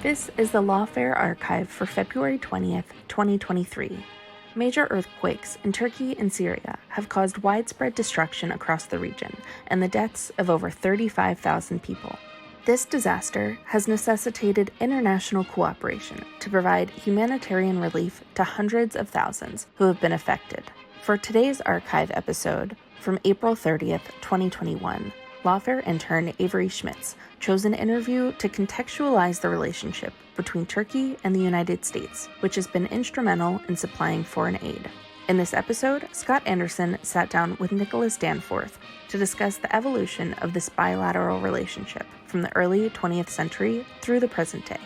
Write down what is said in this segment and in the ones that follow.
This is the Lawfare archive for February 20th, 2023. Major earthquakes in Turkey and Syria have caused widespread destruction across the region and the deaths of over 35,000 people. This disaster has necessitated international cooperation to provide humanitarian relief to hundreds of thousands who have been affected. For today's archive episode, from April 30th, 2021, Lawfare intern Avery Schmitz chose an interview to contextualize the relationship between Turkey and the United States, which has been instrumental in supplying foreign aid. In this episode, Scott Anderson sat down with Nicholas Danforth to discuss the evolution of this bilateral relationship from the early 20th century through the present day.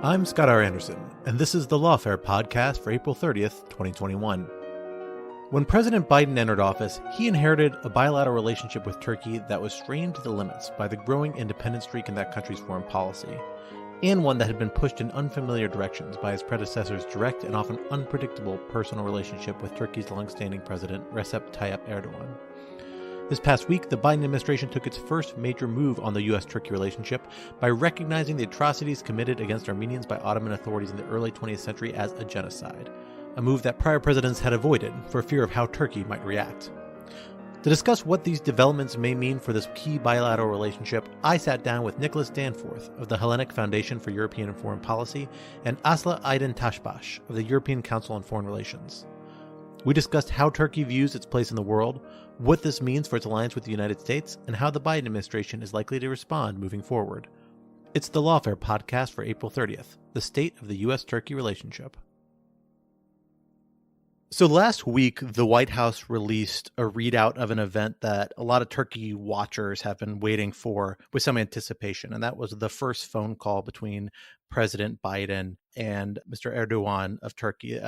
I'm Scott R. Anderson, and this is the Lawfare podcast for April 30th, 2021. When President Biden entered office, he inherited a bilateral relationship with Turkey that was strained to the limits by the growing independent streak in that country's foreign policy, and one that had been pushed in unfamiliar directions by his predecessor's direct and often unpredictable personal relationship with Turkey's longstanding president, Recep Tayyip Erdoğan. This past week, the Biden administration took its first major move on the U.S. Turkey relationship by recognizing the atrocities committed against Armenians by Ottoman authorities in the early 20th century as a genocide, a move that prior presidents had avoided for fear of how Turkey might react. To discuss what these developments may mean for this key bilateral relationship, I sat down with Nicholas Danforth of the Hellenic Foundation for European and Foreign Policy and Asli Aydıntaşbaş of the European Council on Foreign Relations. We discussed how Turkey views its place in the world, what this means for its alliance with the United States, and how the Biden administration is likely to respond moving forward. It's the Lawfare podcast for April 30th, the state of the U.S. Turkey relationship. So last week, the White House released a readout of an event that a lot of Turkey watchers have been waiting for with some anticipation, and that was the first phone call between President Biden and Mr. Erdoğan of Turkey.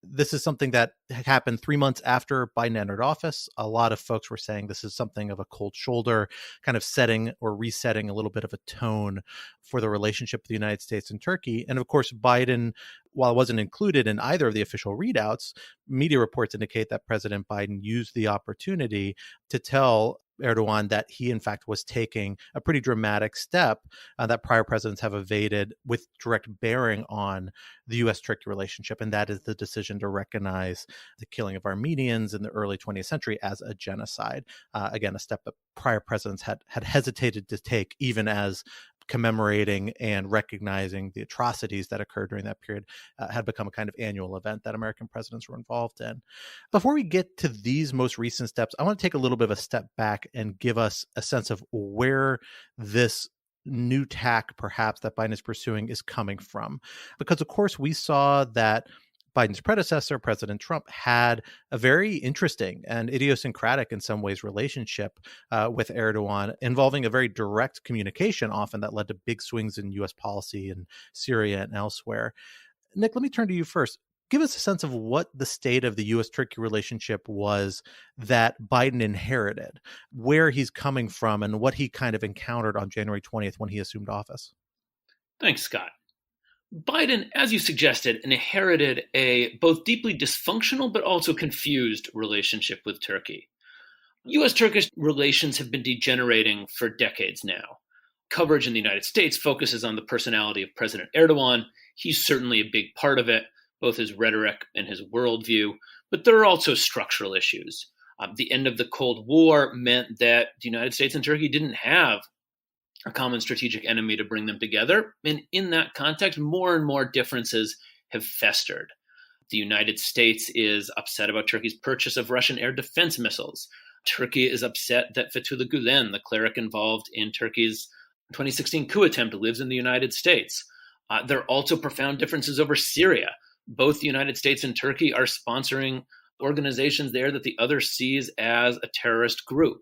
This is something that happened 3 months after Biden entered office. A lot of folks were saying this is something of a cold shoulder, kind of setting or resetting a little bit of a tone for the relationship with the United States and Turkey. And of course, Biden, while it wasn't included in either of the official readouts, media reports indicate that President Biden used the opportunity to tell Erdoğan that he, in fact, was taking a pretty dramatic step that prior presidents have evaded with direct bearing on the U.S.-Turkey relationship, and that is the decision to recognize the killing of Armenians in the early 20th century as a genocide. Again, a step that prior presidents had hesitated to take, even as commemorating and recognizing the atrocities that occurred during that period had become a kind of annual event that American presidents were involved in. Before we get to these most recent steps, I want to take a little bit of a step back and give us a sense of where this new tack, perhaps, that Biden is pursuing is coming from. Because, of course, we saw that Biden's predecessor, President Trump, had a very interesting and idiosyncratic in some ways relationship with Erdoğan, involving a very direct communication often that led to big swings in U.S. policy in Syria and elsewhere. Nick, let me turn to you first. Give us a sense of what the state of the U.S.-Turkey relationship was that Biden inherited, where he's coming from, and what he kind of encountered on January 20th when he assumed office. Thanks, Scott. Biden, as you suggested, inherited a both deeply dysfunctional but also confused relationship with Turkey. U.S.-Turkish relations have been degenerating for decades now. Coverage in the United States focuses on the personality of President Erdoğan. He's certainly a big part of it, both his rhetoric and his worldview, but there are also structural issues. The end of the Cold War meant that the United States and Turkey didn't have a common strategic enemy to bring them together. And in that context, more and more differences have festered. The United States is upset about Turkey's purchase of Russian air defense missiles. Turkey is upset that Fethullah Gulen, the cleric involved in Turkey's 2016 coup attempt, lives in the United States. There are also profound differences over Syria. Both the United States and Turkey are sponsoring organizations there that the other sees as a terrorist group.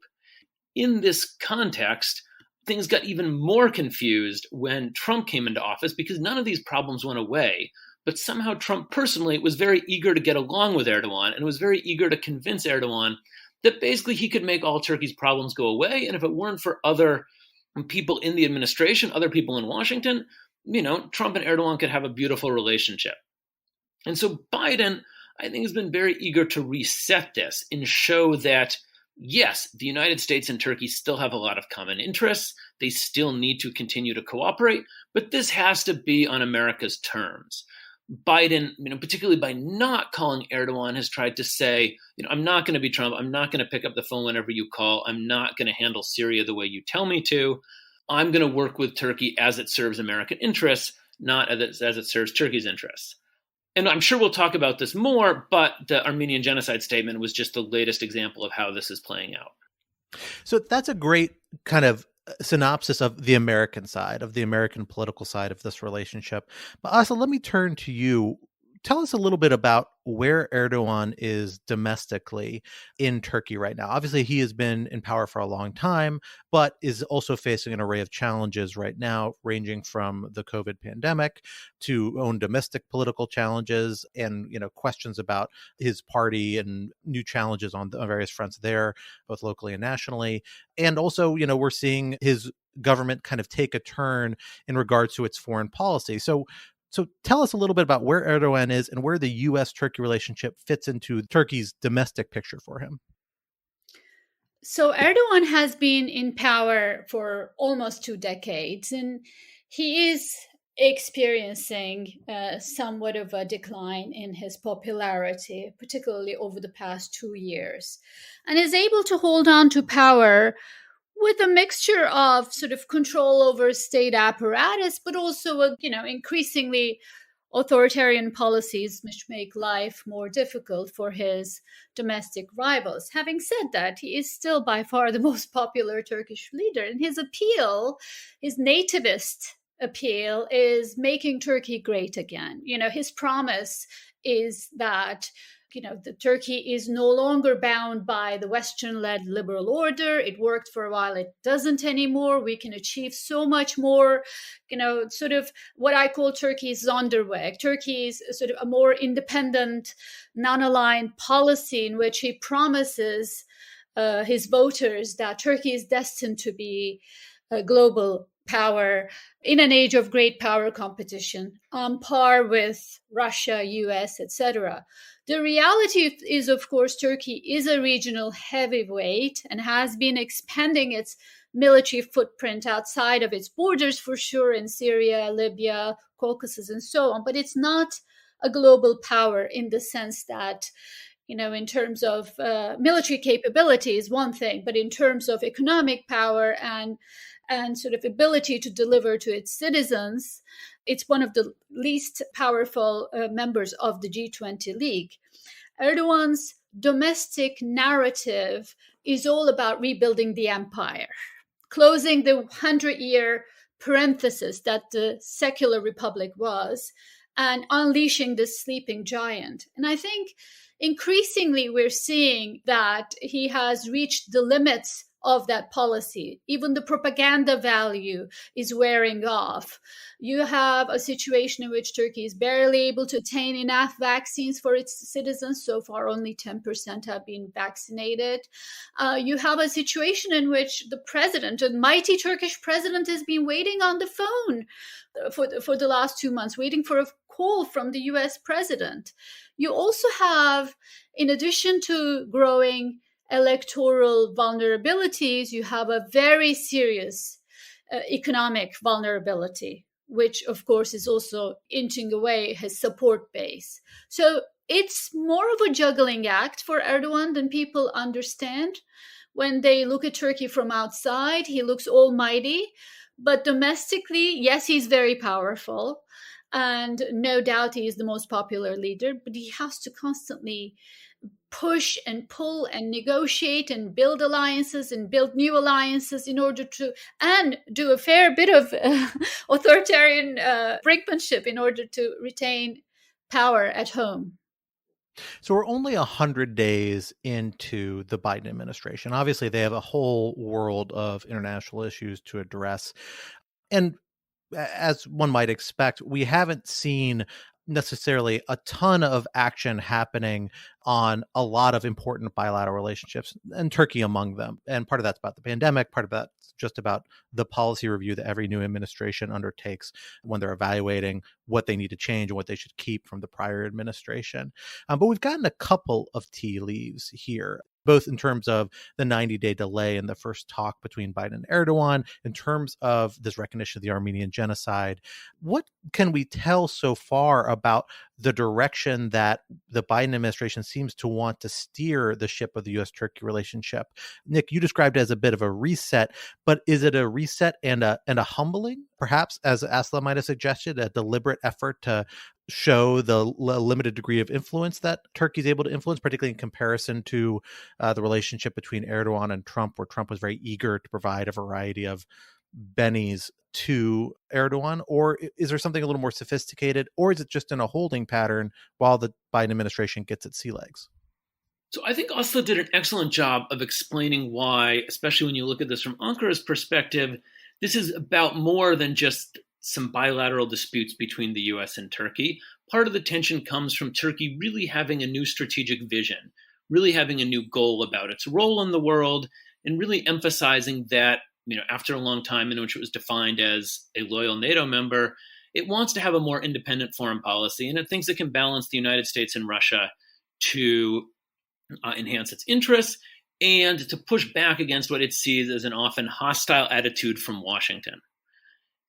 In this context, things got even more confused when Trump came into office because none of these problems went away. But somehow Trump personally was very eager to get along with Erdoğan and was very eager to convince Erdoğan that basically he could make all Turkey's problems go away. And if it weren't for other people in the administration, other people in Washington, Trump and Erdoğan could have a beautiful relationship. And so Biden I think has been very eager to reset this and show that, yes, the United States and Turkey still have a lot of common interests. They still need to continue to cooperate, but this has to be on America's terms. Biden, particularly by not calling Erdoğan, has tried to say, I'm not going to be Trump. I'm not going to pick up the phone whenever you call. I'm not going to handle Syria the way you tell me to. I'm going to work with Turkey as it serves American interests, not as it serves Turkey's interests. And I'm sure we'll talk about this more, but the Armenian genocide statement was just the latest example of how this is playing out. So that's a great kind of synopsis of the American side, of the American political side of this relationship. But Asli, let me turn to you. Tell us a little bit about where Erdoğan is domestically in Turkey right now. Obviously, he has been in power for a long time, but is also facing an array of challenges right now, ranging from the COVID pandemic to own domestic political challenges and, questions about his party and new challenges on various fronts there, both locally and nationally. And also, we're seeing his government kind of take a turn in regards to its foreign policy. So tell us a little bit about where Erdoğan is and where the U.S.-Turkey relationship fits into Turkey's domestic picture for him. So Erdoğan has been in power for almost 2 decades, and he is experiencing somewhat of a decline in his popularity, particularly over the past 2 years, and is able to hold on to power with a mixture of sort of control over state apparatus, but also, increasingly authoritarian policies which make life more difficult for his domestic rivals. Having said that, he is still by far the most popular Turkish leader, and his appeal, his nativist appeal, is making Turkey great again. His promise is that the Turkey is no longer bound by the Western-led liberal order. It worked for a while. It doesn't anymore. We can achieve so much more. Sort of what I call Turkey's Sonderweg. Turkey's sort of a more independent, non-aligned policy in which he promises his voters that Turkey is destined to be a global power in an age of great power competition, on par with Russia, US, etc. The reality is, of course, Turkey is a regional heavyweight and has been expanding its military footprint outside of its borders, for sure, in Syria, Libya, Caucasus, and so on. But it's not a global power in the sense that, in terms of military capability is one thing, but in terms of economic power and sort of ability to deliver to its citizens, it's one of the least powerful members of the G20 League. Erdogan's domestic narrative is all about rebuilding the empire, closing the 100-year parenthesis that the secular republic was, and unleashing this sleeping giant. And I think increasingly we're seeing that he has reached the limits of that policy. Even the propaganda value is wearing off. You have a situation in which Turkey is barely able to obtain enough vaccines for its citizens. So far, only 10% have been vaccinated. You have a situation in which the president, a mighty Turkish president, has been waiting on the phone for the last 2 months, waiting for a call from the U.S. president. You also have, in addition to growing electoral vulnerabilities, you have a very serious economic vulnerability, which of course is also inching away his support base. So it's more of a juggling act for Erdogan than people understand. When they look at Turkey from outside, he looks almighty, but domestically, yes, he's very powerful, and no doubt he is the most popular leader, but he has to constantly push and pull and negotiate and build alliances and build new alliances in order to, and do a fair bit of authoritarian brinkmanship in order to retain power at home. So we're only 100 days into the Biden administration. Obviously, they have a whole world of international issues to address. And as one might expect, we haven't seen necessarily a ton of action happening on a lot of important bilateral relationships, and Turkey among them. And part of that's about the pandemic, part of that's just about the policy review that every new administration undertakes when they're evaluating what they need to change and what they should keep from the prior administration. But we've gotten a couple of tea leaves here, both in terms of the 90-day delay in the first talk between Biden and Erdoğan, in terms of this recognition of the Armenian genocide. What can we tell so far about the direction that the Biden administration seems to want to steer the ship of the U.S.-Turkey relationship? Nick, you described it as a bit of a reset, but is it a reset and a humbling, perhaps, as Asli might have suggested, a deliberate effort to show the limited degree of influence that Turkey is able to influence, particularly in comparison to the relationship between Erdoğan and Trump, where Trump was very eager to provide a variety of bennies to Erdoğan? Or is there something a little more sophisticated, or is it just in a holding pattern while the Biden administration gets its sea legs? So I think Asli did an excellent job of explaining why, especially when you look at this from Ankara's perspective, this is about more than just some bilateral disputes between the US and Turkey. Part of the tension comes from Turkey really having a new strategic vision, really having a new goal about its role in the world, and really emphasizing that, after a long time in which it was defined as a loyal NATO member, it wants to have a more independent foreign policy, and it thinks it can balance the United States and Russia to enhance its interests and to push back against what it sees as an often hostile attitude from Washington.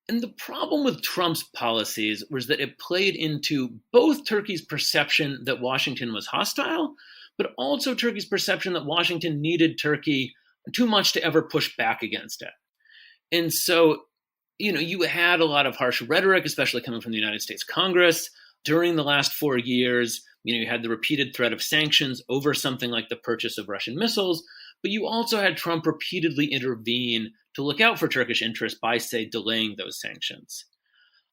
And the problem with Trump's policies was that it played into both Turkey's perception that Washington was hostile, but also Turkey's perception that Washington needed Turkey too much to ever push back against it. And so, you had a lot of harsh rhetoric, especially coming from the United States Congress. During the last 4 years, you had the repeated threat of sanctions over something like the purchase of Russian missiles, but you also had Trump repeatedly intervene to look out for Turkish interests by, say, delaying those sanctions.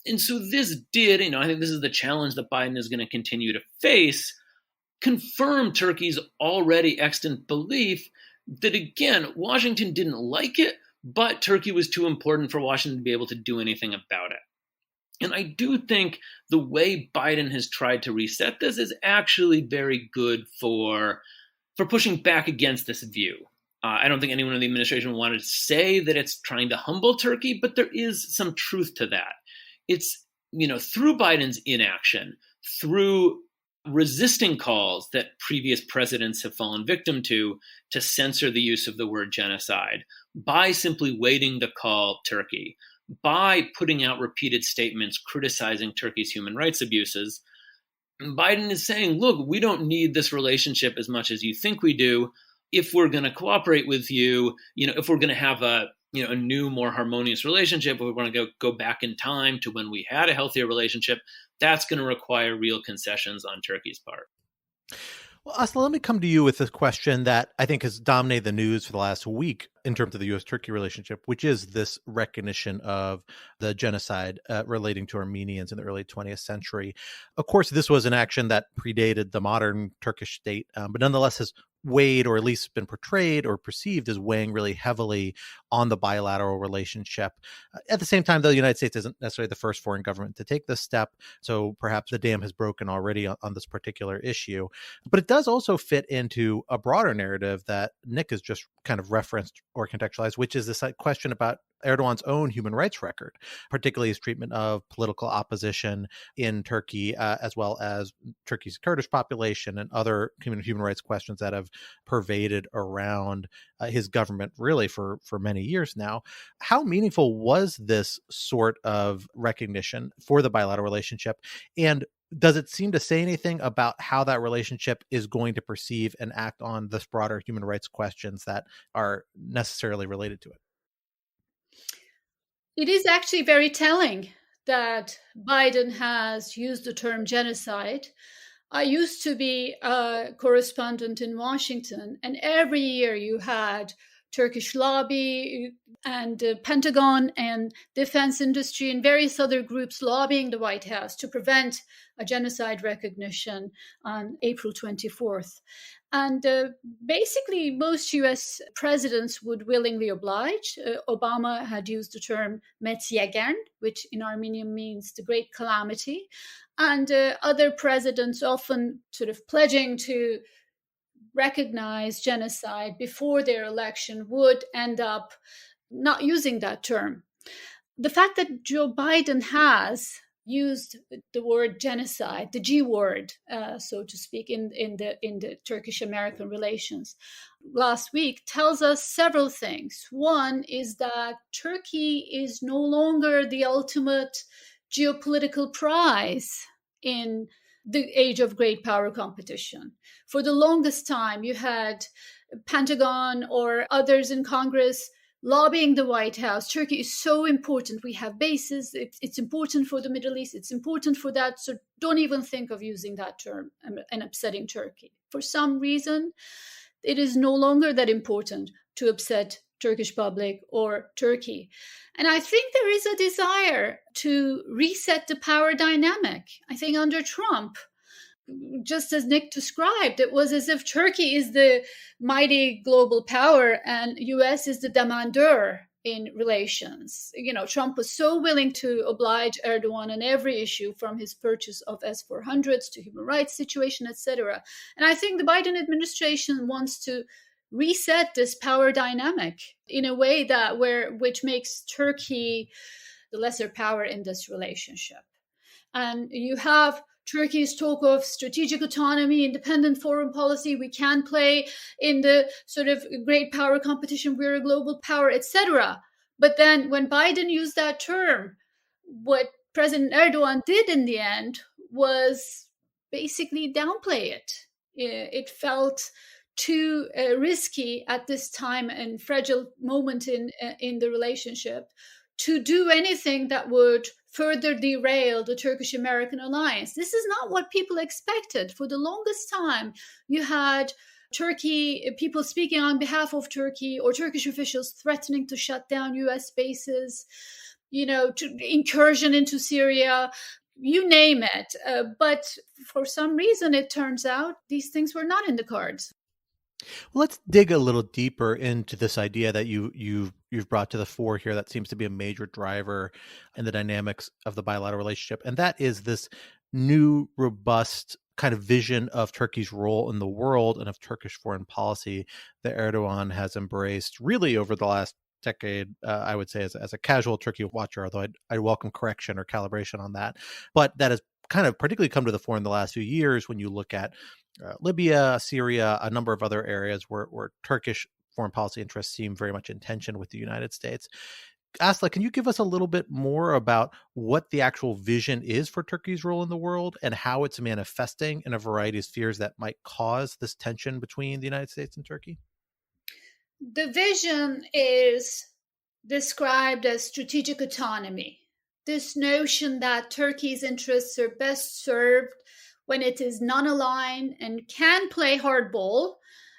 And so this did, I think this is the challenge that Biden is going to continue to face, confirm Turkey's already extant belief that, again, Washington didn't like it, but Turkey was too important for Washington to be able to do anything about it. And I do think the way Biden has tried to reset this is actually very good for pushing back against this view. I don't think anyone in the administration wanted to say that it's trying to humble Turkey, but there is some truth to that. It's, through Biden's inaction, through resisting calls that previous presidents have fallen victim to censor the use of the word genocide, by simply waiting to call Turkey, by putting out repeated statements criticizing Turkey's human rights abuses, Biden is saying, look, we don't need this relationship as much as you think we do. If we're going to cooperate with you, if we're going to have a new, more harmonious relationship, if we want to go back in time to when we had a healthier relationship, that's going to require real concessions on Turkey's part. Well, Asli, let me come to you with a question that I think has dominated the news for the last week in terms of the U.S.-Turkey relationship, which is this recognition of the genocide relating to Armenians in the early 20th century. Of course, this was an action that predated the modern Turkish state, but nonetheless has weighed, or at least been portrayed or perceived as weighing really heavily on the bilateral relationship. At the same time, though, the United States isn't necessarily the first foreign government to take this step, so perhaps the dam has broken already on this particular issue. But it does also fit into a broader narrative that Nick has just kind of referenced or contextualized, which is this question about Erdogan's own human rights record, particularly his treatment of political opposition in Turkey, as well as Turkey's Kurdish population and other human rights questions that have pervaded around his government really for many years now. How meaningful was this sort of recognition for the bilateral relationship? And does it seem to say anything about how that relationship is going to perceive and act on this broader human rights questions that are necessarily related to it? It is actually very telling that Biden has used the term genocide. I used to be a correspondent in Washington, and every year you had Turkish lobby and Pentagon and defense industry and various other groups lobbying the White House to prevent a genocide recognition on April 24th. And basically, most US presidents would willingly oblige. Obama had used the term Metzjegern, which in Armenian means the great calamity. And other presidents often sort of pledging to recognize genocide before their election would end up not using that term. The fact that Joe Biden has used the word genocide, the G word, so to speak, in the Turkish-American relations last week, tells us several things. One is that Turkey is no longer the ultimate geopolitical prize in the age of great power competition. For the longest time, you had Pentagon or others in Congress lobbying the White House. Turkey is so important. We have bases. It's important for the Middle East. It's important for that. So don't even think of using that term and upsetting Turkey. For some reason, it is no longer that important to upset Turkish public or Turkey. And I think there is a desire to reset the power dynamic. I think under Trump, just as Nick described, it was as if Turkey is the mighty global power and US is the demandeur in relations. You know, Trump was so willing to oblige Erdoğan on every issue, from his purchase of S-400s to human rights situation, etc. And I think the Biden administration wants to reset this power dynamic in a way which makes Turkey the lesser power in this relationship. And you have Turkey's talk of strategic autonomy, independent foreign policy. We can play in the sort of great power competition. We're a global power, etc. But then when Biden used that term, what President Erdoğan did in the end was basically downplay it. It felt too risky at this time and fragile moment in the relationship to do anything that would further derail the Turkish-American alliance. This is not what people expected. For the longest time, you had Turkey, people speaking on behalf of Turkey, or Turkish officials threatening to shut down US bases, incursion into Syria, you name it. But for some reason, it turns out these things were not in the cards. Well, let's dig a little deeper into this idea that you've brought to the fore here that seems to be a major driver in the dynamics of the bilateral relationship. And that is this new, robust kind of vision of Turkey's role in the world and of Turkish foreign policy that Erdoğan has embraced really over the last decade, I would say, as a casual Turkey watcher, although I'd welcome correction or calibration on that. But that has kind of particularly come to the fore in the last few years when you look at Libya, Syria, a number of other areas where Turkish foreign policy interests seem very much in tension with the United States. Asli, can you give us a little bit more about what the actual vision is for Turkey's role in the world and how it's manifesting in a variety of spheres that might cause this tension between the United States and Turkey? The vision is described as strategic autonomy. This notion that Turkey's interests are best served when it is non-aligned and can play hardball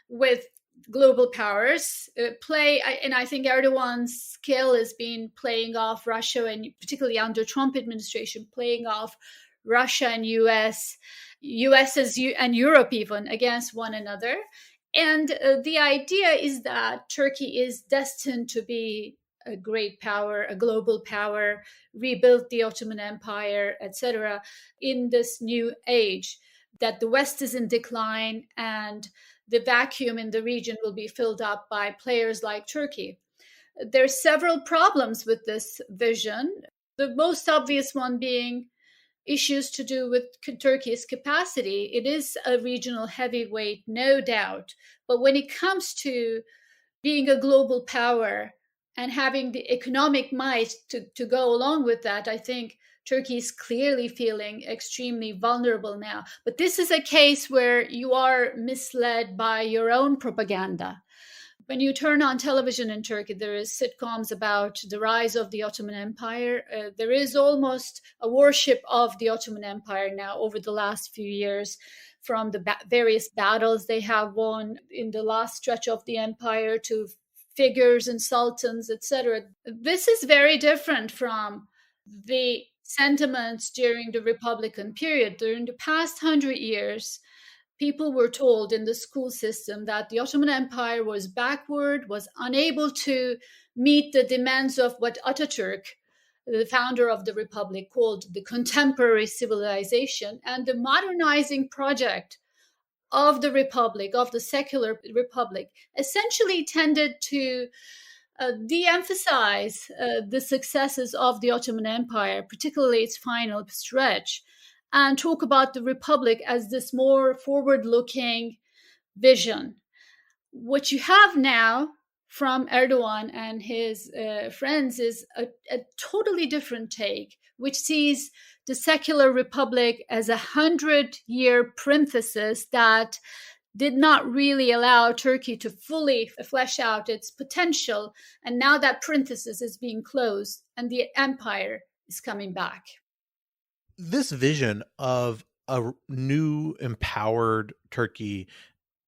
with global powers, and I think Erdogan's skill has been playing off Russia, and particularly under Trump administration, playing off Russia and US and Europe even against one another. And the idea is that Turkey is destined to be a great power, a global power, rebuild the Ottoman Empire, etc., in this new age, that the West is in decline and the vacuum in the region will be filled up by players like Turkey. There's several problems with this vision, the most obvious one being issues to do with Turkey's capacity. It is a regional heavyweight, no doubt. But when it comes to being a global power and having the economic might to go along with that, I think Turkey is clearly feeling extremely vulnerable now. But this is a case where you are misled by your own propaganda. When you turn on television in Turkey, there is sitcoms about the rise of the Ottoman Empire. There is almost a worship of the Ottoman Empire now over the last few years, from the various battles they have won in the last stretch of the empire to figures and sultans, etc. This is very different from the sentiments during the Republican period. During the past 100 years, people were told in the school system that the Ottoman Empire was backward, was unable to meet the demands of what Atatürk, the founder of the Republic, called the contemporary civilization, and the modernizing project of the Republic, of the secular Republic, essentially tended to de-emphasize the successes of the Ottoman Empire, particularly its final stretch, and talk about the Republic as this more forward-looking vision. What you have now from Erdoğan and his friends is a totally different take, which sees the secular Republic as 100-year parenthesis that did not really allow Turkey to fully flesh out its potential. And now that parenthesis is being closed and the empire is coming back. This vision of a new empowered Turkey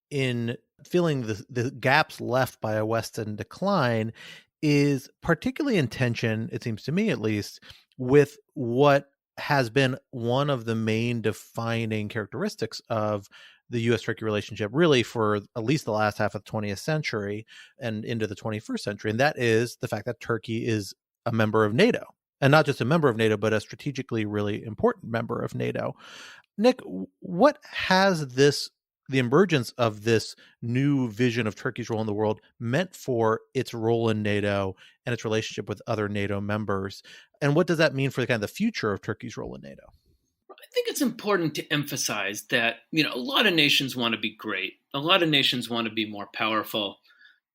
in filling the gaps left by a Western decline is particularly in tension, it seems to me at least, with what has been one of the main defining characteristics of the U.S. Turkey relationship, really for at least the last half of the 20th century and into the 21st century. And that is the fact that Turkey is a member of NATO, and not just a member of NATO, but a strategically really important member of NATO. Nick, what has the emergence of this new vision of Turkey's role in the world meant for its role in NATO and its relationship with other NATO members? And what does that mean for the kind of the future of Turkey's role in NATO? I think it's important to emphasize that, a lot of nations want to be great. A lot of nations want to be more powerful.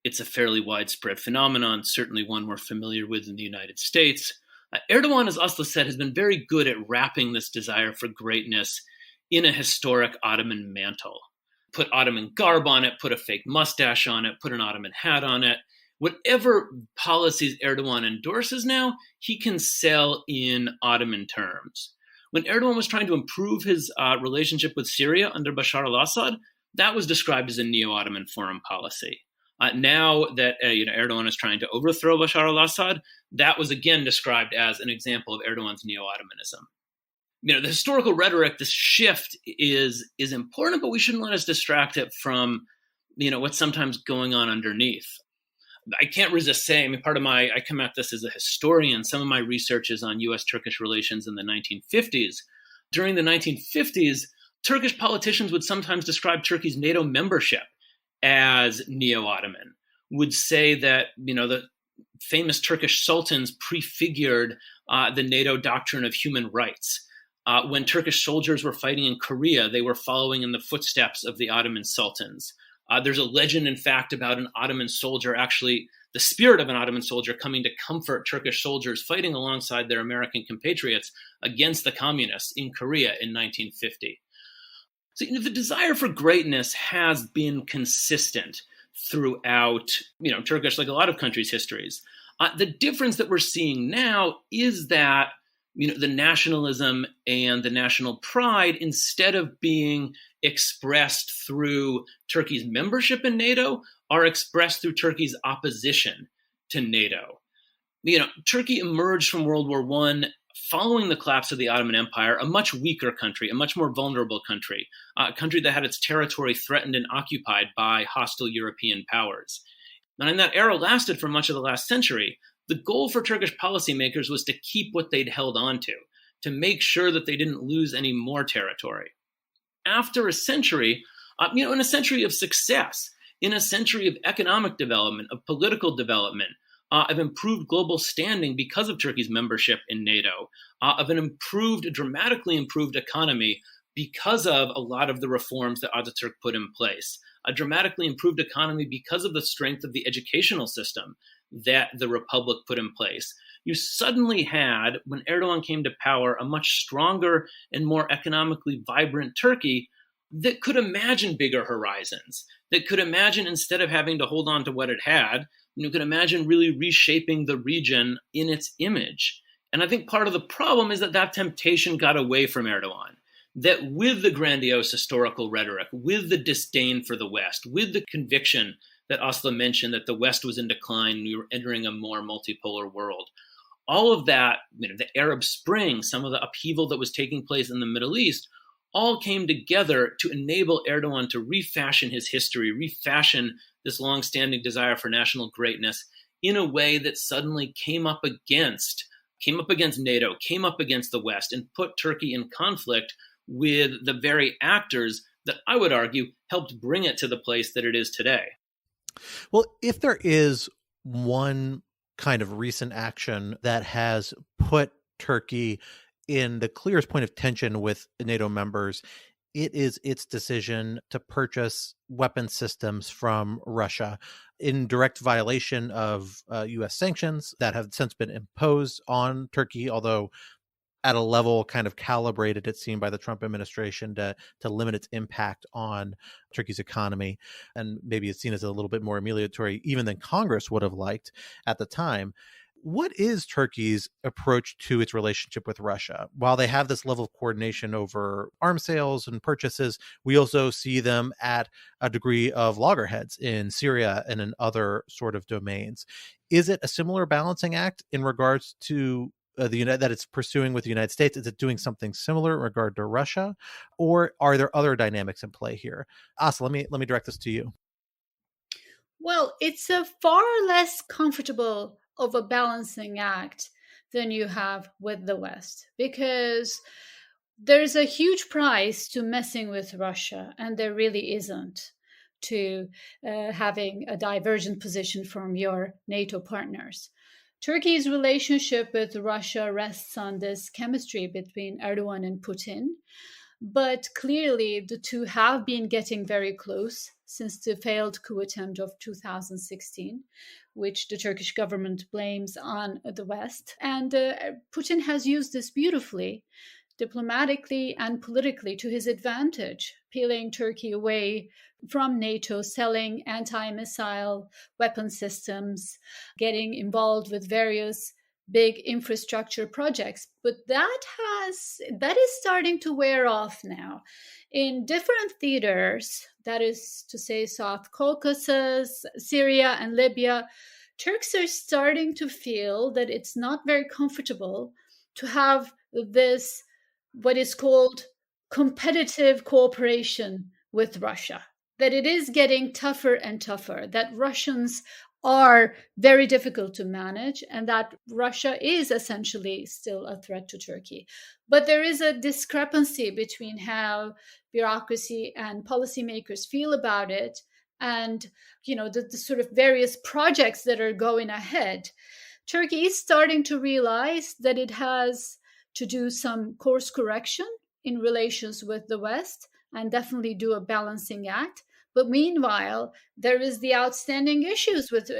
It's a fairly widespread phenomenon, certainly one we're familiar with in the United States. Erdoğan, as Asli said, has been very good at wrapping this desire for greatness in a historic Ottoman mantle. Put Ottoman garb on it, put a fake mustache on it, put an Ottoman hat on it. Whatever policies Erdoğan endorses now, he can sell in Ottoman terms. When Erdoğan was trying to improve his relationship with Syria under Bashar al-Assad, that was described as a neo-Ottoman foreign policy. Now that Erdoğan is trying to overthrow Bashar al-Assad, that was again described as an example of Erdoğan's neo-Ottomanism. The historical rhetoric, this shift is important, but we shouldn't let us distract it from, what's sometimes going on underneath. I can't resist saying, I come at this as a historian. Some of my research is on U.S.-Turkish relations in the 1950s. During the 1950s, Turkish politicians would sometimes describe Turkey's NATO membership as neo-Ottoman, would say that, the famous Turkish sultans prefigured the NATO doctrine of human rights. When Turkish soldiers were fighting in Korea, they were following in the footsteps of the Ottoman sultans. There's a legend, in fact, about an Ottoman soldier, actually the spirit of an Ottoman soldier coming to comfort Turkish soldiers fighting alongside their American compatriots against the communists in Korea in 1950. So the desire for greatness has been consistent throughout, Turkish, like a lot of countries' histories. The difference that we're seeing now is that the nationalism and the national pride, instead of being expressed through Turkey's membership in NATO, are expressed through Turkey's opposition to NATO. Turkey emerged from World War I following the collapse of the Ottoman Empire, a much weaker country, a much more vulnerable country, a country that had its territory threatened and occupied by hostile European powers. And that era lasted for much of the last century. The goal for Turkish policymakers was to keep what they'd held on to make sure that they didn't lose any more territory. After a century, in a century of success, in a century of economic development, of political development, of improved global standing because of Turkey's membership in NATO, of an dramatically improved economy because of a lot of the reforms that Atatürk put in place, a dramatically improved economy because of the strength of the educational system that the Republic put in place. You suddenly had, when Erdoğan came to power, a much stronger and more economically vibrant Turkey that could imagine bigger horizons, that could imagine, instead of having to hold on to what it had, could imagine really reshaping the region in its image. And I think part of the problem is that temptation got away from Erdoğan. That with the grandiose historical rhetoric, with the disdain for the West, with the conviction that Asli mentioned, that the West was in decline, we were entering a more multipolar world. All of that, the Arab Spring, some of the upheaval that was taking place in the Middle East, all came together to enable Erdogan to refashion his history, refashion this longstanding desire for national greatness in a way that suddenly came up against NATO, came up against the West, and put Turkey in conflict with the very actors that I would argue helped bring it to the place that it is today. Well, if there is one kind of recent action that has put Turkey in the clearest point of tension with NATO members, it is its decision to purchase weapon systems from Russia in direct violation of U.S. sanctions that have since been imposed on Turkey, although at a level kind of calibrated, it seemed, by the Trump administration to limit its impact on Turkey's economy. And maybe it's seen as a little bit more amelioratory even than Congress would have liked at the time. What is Turkey's approach to its relationship with Russia? While they have this level of coordination over arms sales and purchases, we also see them at a degree of loggerheads in Syria and in other sort of domains. Is it a similar balancing act in regards to that it's pursuing with the United States? Is it doing something similar in regard to Russia, or are there other dynamics in play here? Asa, let me direct this to you. Well, it's a far less comfortable of a balancing act than you have with the West, because there's a huge price to messing with Russia, and there really isn't to having a divergent position from your NATO partners. Turkey's relationship with Russia rests on this chemistry between Erdogan and Putin. But clearly, the two have been getting very close since the failed coup attempt of 2016, which the Turkish government blames on the West. And Putin has used this beautifully, diplomatically and politically, to his advantage, peeling Turkey away from NATO, selling anti-missile weapon systems, getting involved with various big infrastructure projects. But that is starting to wear off now. In different theaters, that is to say South Caucasus, Syria, and Libya, Turks are starting to feel that it's not very comfortable to have this, what is called competitive cooperation with Russia, that it is getting tougher and tougher, that Russians are very difficult to manage, and that Russia is essentially still a threat to Turkey. But there is a discrepancy between how bureaucracy and policymakers feel about it and, the sort of various projects that are going ahead. Turkey is starting to realize that it has to do some course correction in relations with the West and definitely do a balancing act. But meanwhile, there is the outstanding issues with,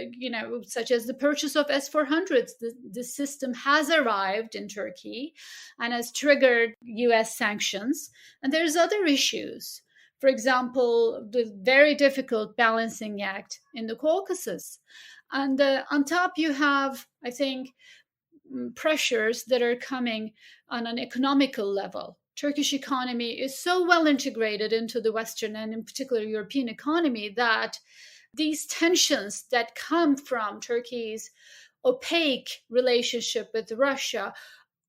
such as the purchase of S-400s. The system has arrived in Turkey and has triggered U.S. sanctions. And there's other issues. For example, the very difficult balancing act in the Caucasus. And on top, you have, I think, pressures that are coming on an economical level. Turkish economy is so well integrated into the Western and in particular European economy that these tensions that come from Turkey's opaque relationship with Russia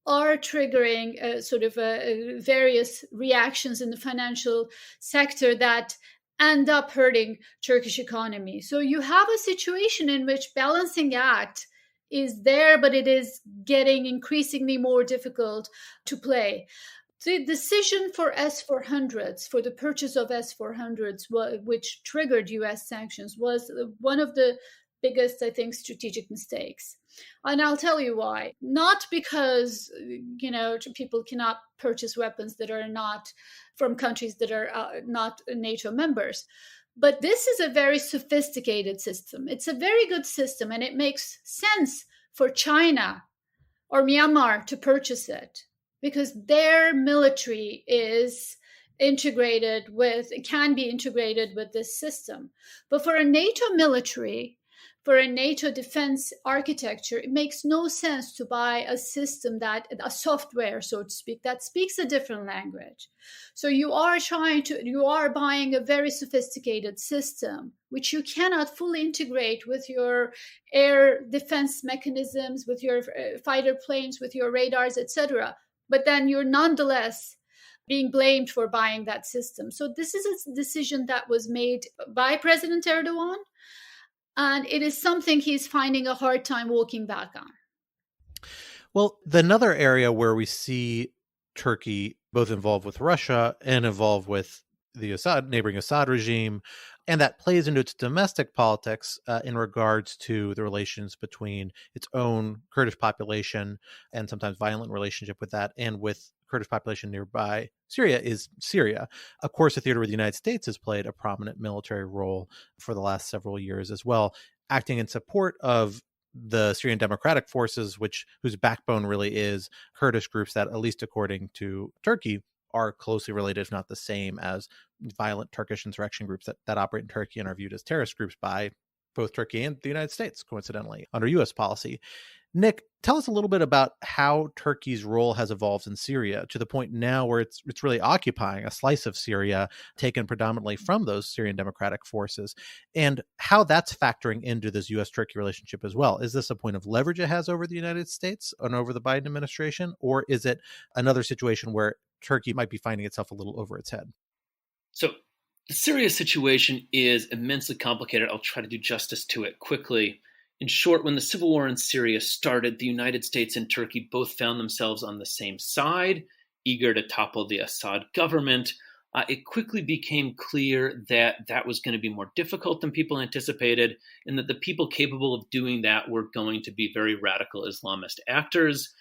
are triggering various reactions in the financial sector that end up hurting Turkish economy. So you have a situation in which balancing act is there, but it is getting increasingly more difficult to play. The decision for S-400s, for the purchase of S-400s, which triggered U.S. sanctions, was one of the biggest, I think, strategic mistakes. And I'll tell you why. Not because, people cannot purchase weapons that are not from countries that are not NATO members. But this is a very sophisticated system. It's a very good system, and it makes sense for China or Myanmar to purchase it, because their military is can be integrated with this system. But for a NATO military, for a NATO defense architecture, it makes no sense to buy a system a software, so to speak, that speaks a different language. So you are buying a very sophisticated system, which you cannot fully integrate with your air defense mechanisms, with your fighter planes, with your radars, etc. But then you're nonetheless being blamed for buying that system. So this is a decision that was made by President Erdoğan, and it is something he's finding a hard time walking back on. Well, another area where we see Turkey both involved with Russia and involved with the neighboring Assad regime, and that plays into its domestic politics in regards to the relations between its own Kurdish population and sometimes violent relationship with that and with Kurdish population nearby Syria is Syria. Of course, a theater where the United States has played a prominent military role for the last several years as well, acting in support of the Syrian Democratic Forces, whose backbone really is Kurdish groups that, at least according to Turkey, are closely related, if not the same, as violent Turkish insurrection groups that operate in Turkey and are viewed as terrorist groups by both Turkey and the United States, coincidentally, under U.S. policy. Nick, tell us a little bit about how Turkey's role has evolved in Syria to the point now where it's really occupying a slice of Syria taken predominantly from those Syrian Democratic Forces, and how that's factoring into this U.S.-Turkey relationship as well. Is this a point of leverage it has over the United States and over the Biden administration, or is it another situation where Turkey might be finding itself a little over its head? So the Syria situation is immensely complicated. I'll try to do justice to it quickly. In short, when the civil war in Syria started, the United States and Turkey both found themselves on the same side, eager to topple the Assad government. It quickly became clear that that was going to be more difficult than people anticipated, and that the people capable of doing that were going to be very radical Islamist actors.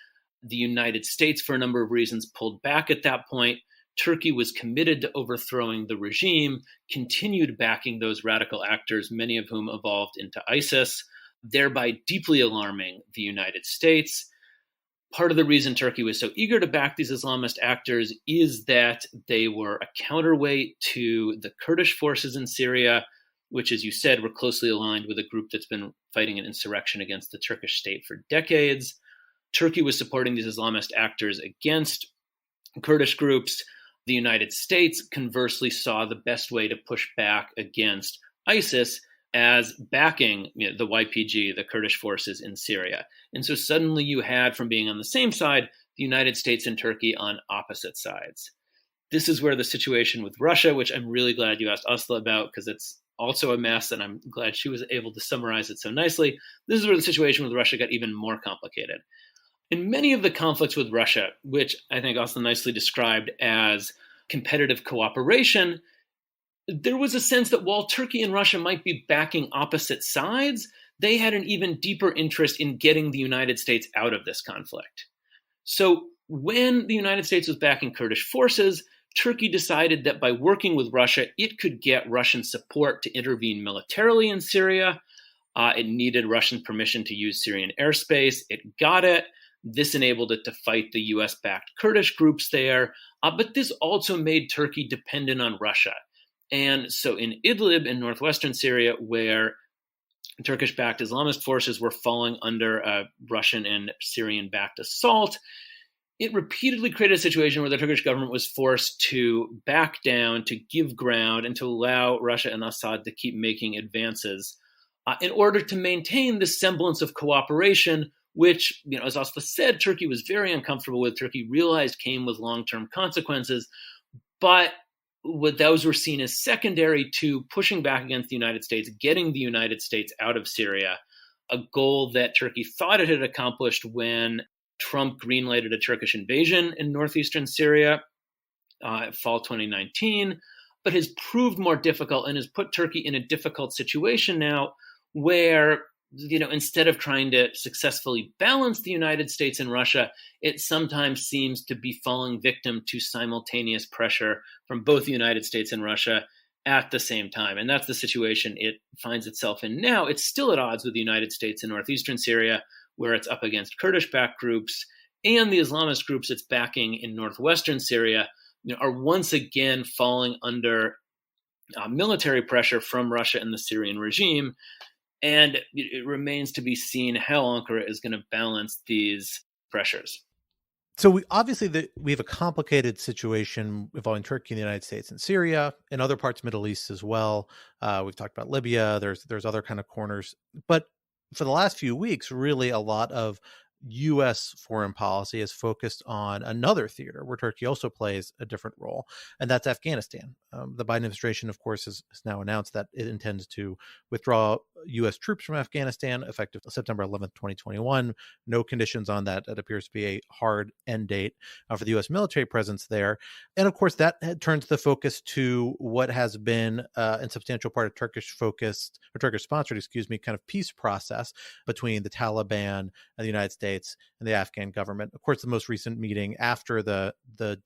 The United States, for a number of reasons, pulled back at that point. Turkey was committed to overthrowing the regime, continued backing those radical actors, many of whom evolved into ISIS, thereby deeply alarming the United States. Part of the reason Turkey was so eager to back these Islamist actors is that they were a counterweight to the Kurdish forces in Syria, which, as you said, were closely aligned with a group that's been fighting an insurrection against the Turkish state for decades. Turkey was supporting these Islamist actors against Kurdish groups. The United States, conversely, saw the best way to push back against ISIS as backing the YPG, the Kurdish forces in Syria. And so suddenly you had, from being on the same side, the United States and Turkey on opposite sides. This is where the situation with Russia, which I'm really glad you asked Asli about, because it's also a mess, and I'm glad she was able to summarize it so nicely. This is where the situation with Russia got even more complicated. In many of the conflicts with Russia, which I think Asli nicely described as competitive cooperation, there was a sense that while Turkey and Russia might be backing opposite sides, they had an even deeper interest in getting the United States out of this conflict. So when the United States was backing Kurdish forces, Turkey decided that by working with Russia, it could get Russian support to intervene militarily in Syria. It needed Russian permission to use Syrian airspace. It got it. This enabled it to fight the US-backed Kurdish groups there. But this also made Turkey dependent on Russia. And so in Idlib in northwestern Syria, where Turkish-backed Islamist forces were falling under a Russian and Syrian-backed assault, it repeatedly created a situation where the Turkish government was forced to back down, to give ground, and to allow Russia and Assad to keep making advances in order to maintain this semblance of cooperation, which, as Asli said, Turkey was very uncomfortable with. Turkey realized came with long-term consequences, but those were seen as secondary to pushing back against the United States, getting the United States out of Syria, a goal that Turkey thought it had accomplished when Trump greenlighted a Turkish invasion in northeastern Syria, fall 2019, but has proved more difficult and has put Turkey in a difficult situation now where, instead of trying to successfully balance the United States and Russia, it sometimes seems to be falling victim to simultaneous pressure from both the United States and Russia at the same time. And that's the situation it finds itself in now. It's still at odds with the United States in northeastern Syria, where it's up against Kurdish-backed groups, and the Islamist groups it's backing in northwestern Syria are once again falling under military pressure from Russia and the Syrian regime. And it remains to be seen how Ankara is going to balance these pressures. So we have a complicated situation involving Turkey and the United States and Syria and other parts of the Middle East as well. We've talked about Libya. There's other kind of corners. But for the last few weeks, really a lot of U.S. foreign policy is focused on another theater where Turkey also plays a different role, and that's Afghanistan. The Biden administration, of course, has now announced that it intends to withdraw U.S. troops from Afghanistan effective September 11th, 2021. No conditions on that. That appears to be a hard end date for the U.S. military presence there. And of course, that turns the focus to what has been in substantial part a Turkish-focused, or Turkish-sponsored, kind of peace process between the Taliban and the United States and the Afghan government. Of course, the most recent meeting after the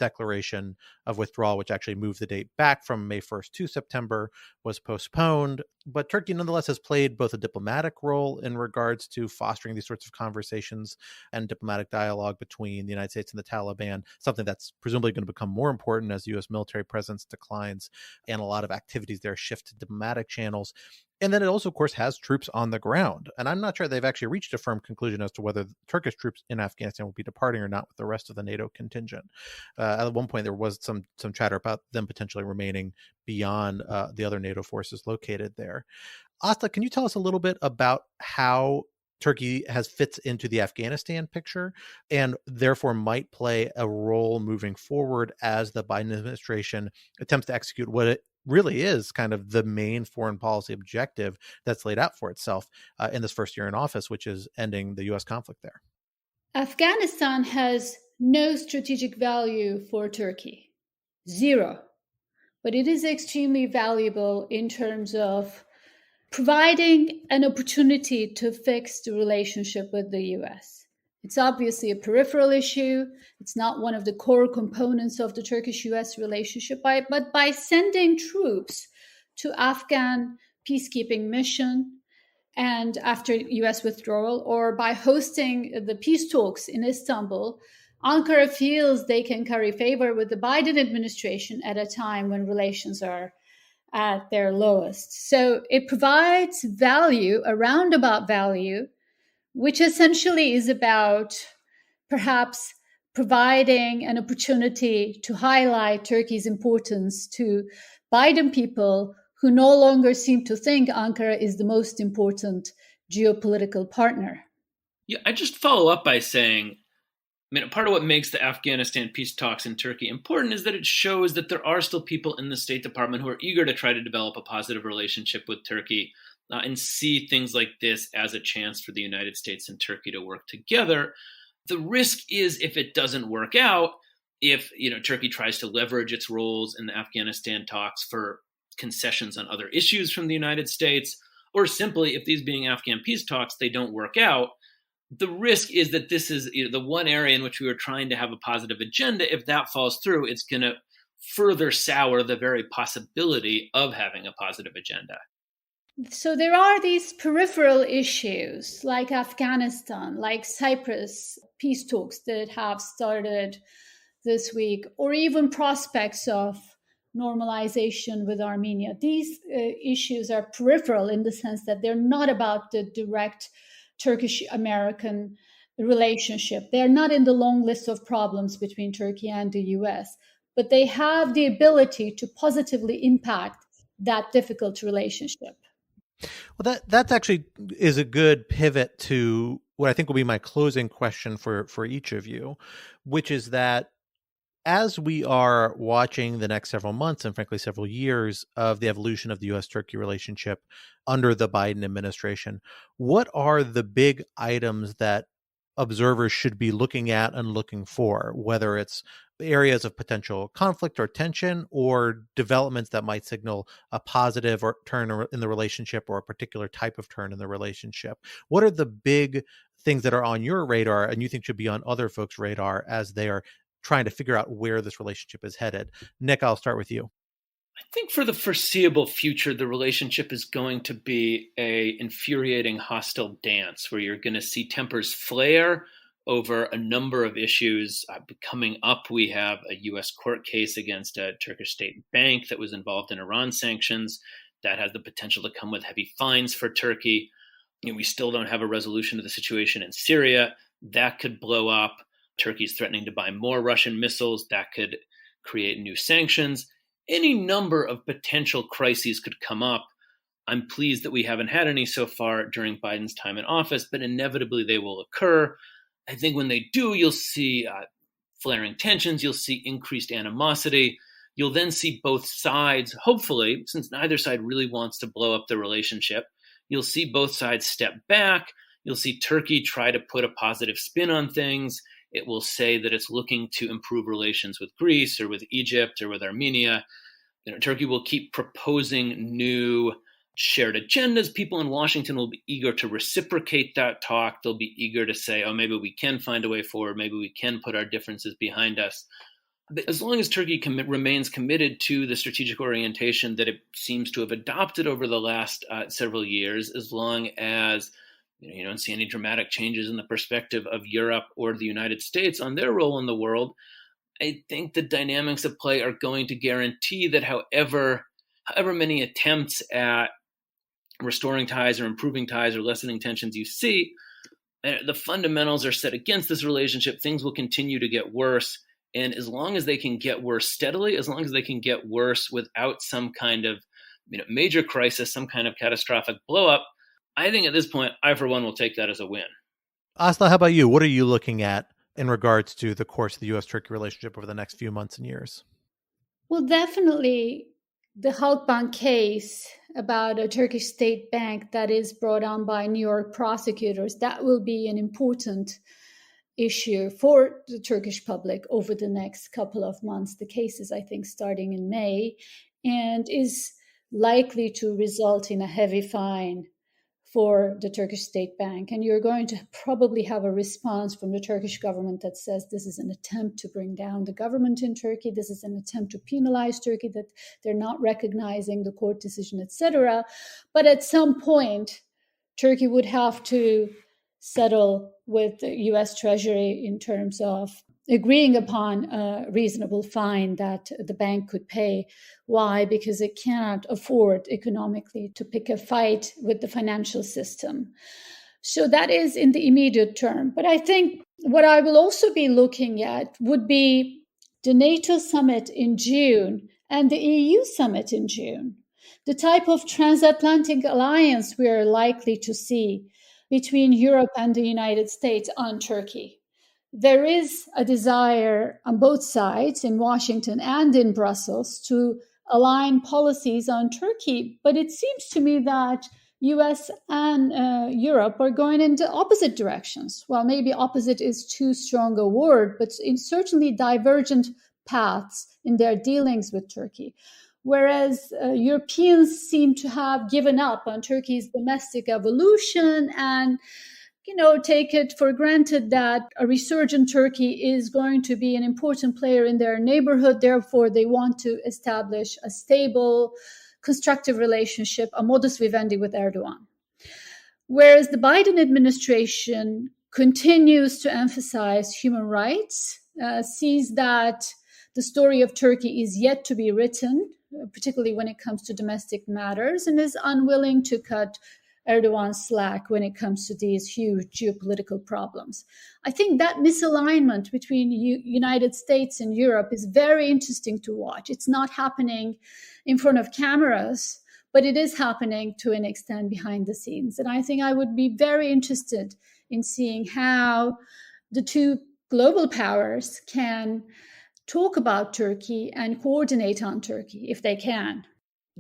declaration of withdrawal, which actually moved the date back from May 1st to September, was postponed. But Turkey nonetheless has played both a diplomatic role in regards to fostering these sorts of conversations and diplomatic dialogue between the United States and the Taliban, something that's presumably going to become more important as U.S. military presence declines and a lot of activities there shift to diplomatic channels. And then it also, of course, has troops on the ground. And I'm not sure they've actually reached a firm conclusion as to whether Turkish troops in Afghanistan will be departing or not with the rest of the NATO contingent. At one point, there was some chatter about them potentially remaining beyond the other NATO forces located there. Asli, can you tell us a little bit about how Turkey fits into the Afghanistan picture and therefore might play a role moving forward as the Biden administration attempts to execute what it really is kind of the main foreign policy objective that's laid out for itself in this first year in office, which is ending the U.S. conflict there? Afghanistan has no strategic value for Turkey, zero. But it is extremely valuable in terms of providing an opportunity to fix the relationship with the US. It's obviously a peripheral issue. It's not one of the core components of the Turkish-US relationship, but by sending troops to Afghan peacekeeping mission and after US withdrawal, or by hosting the peace talks in Istanbul, Ankara feels they can curry favor with the Biden administration at a time when relations are at their lowest. So it provides value, a roundabout value, which essentially is about perhaps providing an opportunity to highlight Turkey's importance to Biden people who no longer seem to think Ankara is the most important geopolitical partner. Yeah, I just follow up by saying, part of what makes the Afghanistan peace talks in Turkey important is that it shows that there are still people in the State Department who are eager to try to develop a positive relationship with Turkey and see things like this as a chance for the United States and Turkey to work together. The risk is if it doesn't work out, if Turkey tries to leverage its roles in the Afghanistan talks for concessions on other issues from the United States, or simply if these being Afghan peace talks, they don't work out. The risk is that this is the one area in which we were trying to have a positive agenda. If that falls through, it's going to further sour the very possibility of having a positive agenda. So there are these peripheral issues like Afghanistan, like Cyprus peace talks that have started this week, or even prospects of normalization with Armenia. These issues are peripheral in the sense that they're not about the direct Turkish-American relationship. They're not in the long list of problems between Turkey and the US, but they have the ability to positively impact that difficult relationship. Well, that actually is a good pivot to what I think will be my closing question for each of you, which is that as we are watching the next several months and frankly several years of the evolution of the U.S.-Turkey relationship under the Biden administration, what are the big items that observers should be looking at and looking for, whether it's areas of potential conflict or tension or developments that might signal a positive or turn in the relationship or a particular type of turn in the relationship? What are the big things that are on your radar and you think should be on other folks' radar as they are trying to figure out where this relationship is headed? Nick, I'll start with you. I think for the foreseeable future, the relationship is going to be a infuriating hostile dance where you're going to see tempers flare over a number of issues. Coming up, we have a U.S. court case against a Turkish state bank that was involved in Iran sanctions that has the potential to come with heavy fines for Turkey. We still don't have a resolution to the situation in Syria. That could blow up. Turkey's threatening to buy more Russian missiles. That could create new sanctions. Any number of potential crises could come up. I'm pleased that we haven't had any so far during Biden's time in office, but inevitably they will occur. I think when they do, you'll see flaring tensions. You'll see increased animosity. You'll then see both sides, hopefully, since neither side really wants to blow up the relationship, you'll see both sides step back. You'll see Turkey try to put a positive spin on things. It will say that it's looking to improve relations with Greece or with Egypt or with Armenia. Turkey will keep proposing new shared agendas. People in Washington will be eager to reciprocate that talk. They'll be eager to say, oh, maybe we can find a way forward. Maybe we can put our differences behind us. But as long as Turkey remains committed to the strategic orientation that it seems to have adopted over the last several years, as long as you don't see any dramatic changes in the perspective of Europe or the United States on their role in the world, I think the dynamics at play are going to guarantee that however many attempts at restoring ties or improving ties or lessening tensions you see, the fundamentals are set against this relationship. Things will continue to get worse. And as long as they can get worse steadily, as long as they can get worse without some kind of major crisis, some kind of catastrophic blowup, I think at this point, I, for one, will take that as a win. Asli, how about you? What are you looking at in regards to the course of the U.S.-Turkey relationship over the next few months and years? Well, definitely the Halkbank case about a Turkish state bank that is brought on by New York prosecutors, that will be an important issue for the Turkish public over the next couple of months. The case is, I think, starting in May and is likely to result in a heavy fine for the Turkish state bank. And you're going to probably have a response from the Turkish government that says this is an attempt to bring down the government in Turkey. This is an attempt to penalize Turkey, that they're not recognizing the court decision, etc. But at some point, Turkey would have to settle with the U.S. Treasury in terms of agreeing upon a reasonable fine that the bank could pay. Why? Because it cannot afford economically to pick a fight with the financial system. So that is in the immediate term. But I think what I will also be looking at would be the NATO summit in June and the EU summit in June. The type of transatlantic alliance we are likely to see between Europe and the United States on Turkey. There is a desire on both sides, in Washington and in Brussels, to align policies on Turkey. But it seems to me that US and Europe are going in the opposite directions. Well, maybe opposite is too strong a word, but in certainly divergent paths in their dealings with Turkey. Whereas Europeans seem to have given up on Turkey's domestic evolution and take it for granted that a resurgent Turkey is going to be an important player in their neighborhood. Therefore, they want to establish a stable, constructive relationship, a modus vivendi with Erdoğan. Whereas the Biden administration continues to emphasize human rights, sees that the story of Turkey is yet to be written, particularly when it comes to domestic matters, and is unwilling to cut Erdoğan's slack when it comes to these huge geopolitical problems. I think that misalignment between United States and Europe is very interesting to watch. It's not happening in front of cameras, but it is happening to an extent behind the scenes. And I think I would be very interested in seeing how the two global powers can talk about Turkey and coordinate on Turkey if they can.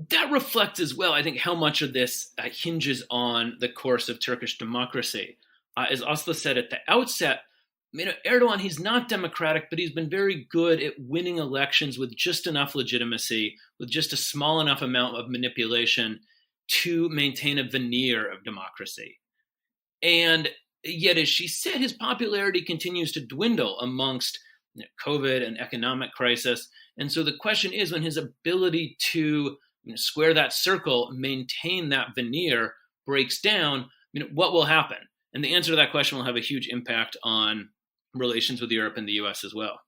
That reflects as well, I think, how much of this hinges on the course of Turkish democracy. As Asli said at the outset, Erdoğan, he's not democratic, but he's been very good at winning elections with just enough legitimacy, with just a small enough amount of manipulation to maintain a veneer of democracy. And yet, as she said, his popularity continues to dwindle amongst COVID and economic crisis. And so the question is, when his ability to square that circle, maintain that veneer, breaks down, what will happen? And the answer to that question will have a huge impact on relations with Europe and the US as well.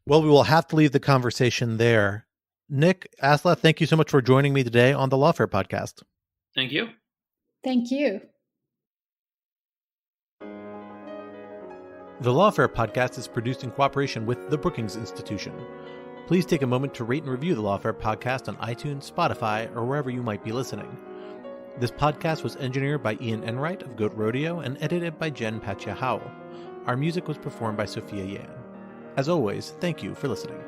Well, we will have to leave the conversation there. Nick, Asli, thank you so much for joining me today on the Lawfare podcast. Thank you. Thank you. The Lawfare podcast is produced in cooperation with the Brookings Institution. Please take a moment to rate and review the Lawfare podcast on iTunes, Spotify, or wherever you might be listening. This podcast was engineered by Ian Enright of Goat Rodeo and edited by Jen Patja Howell. Our music was performed by Sophia Yan. As always, thank you for listening.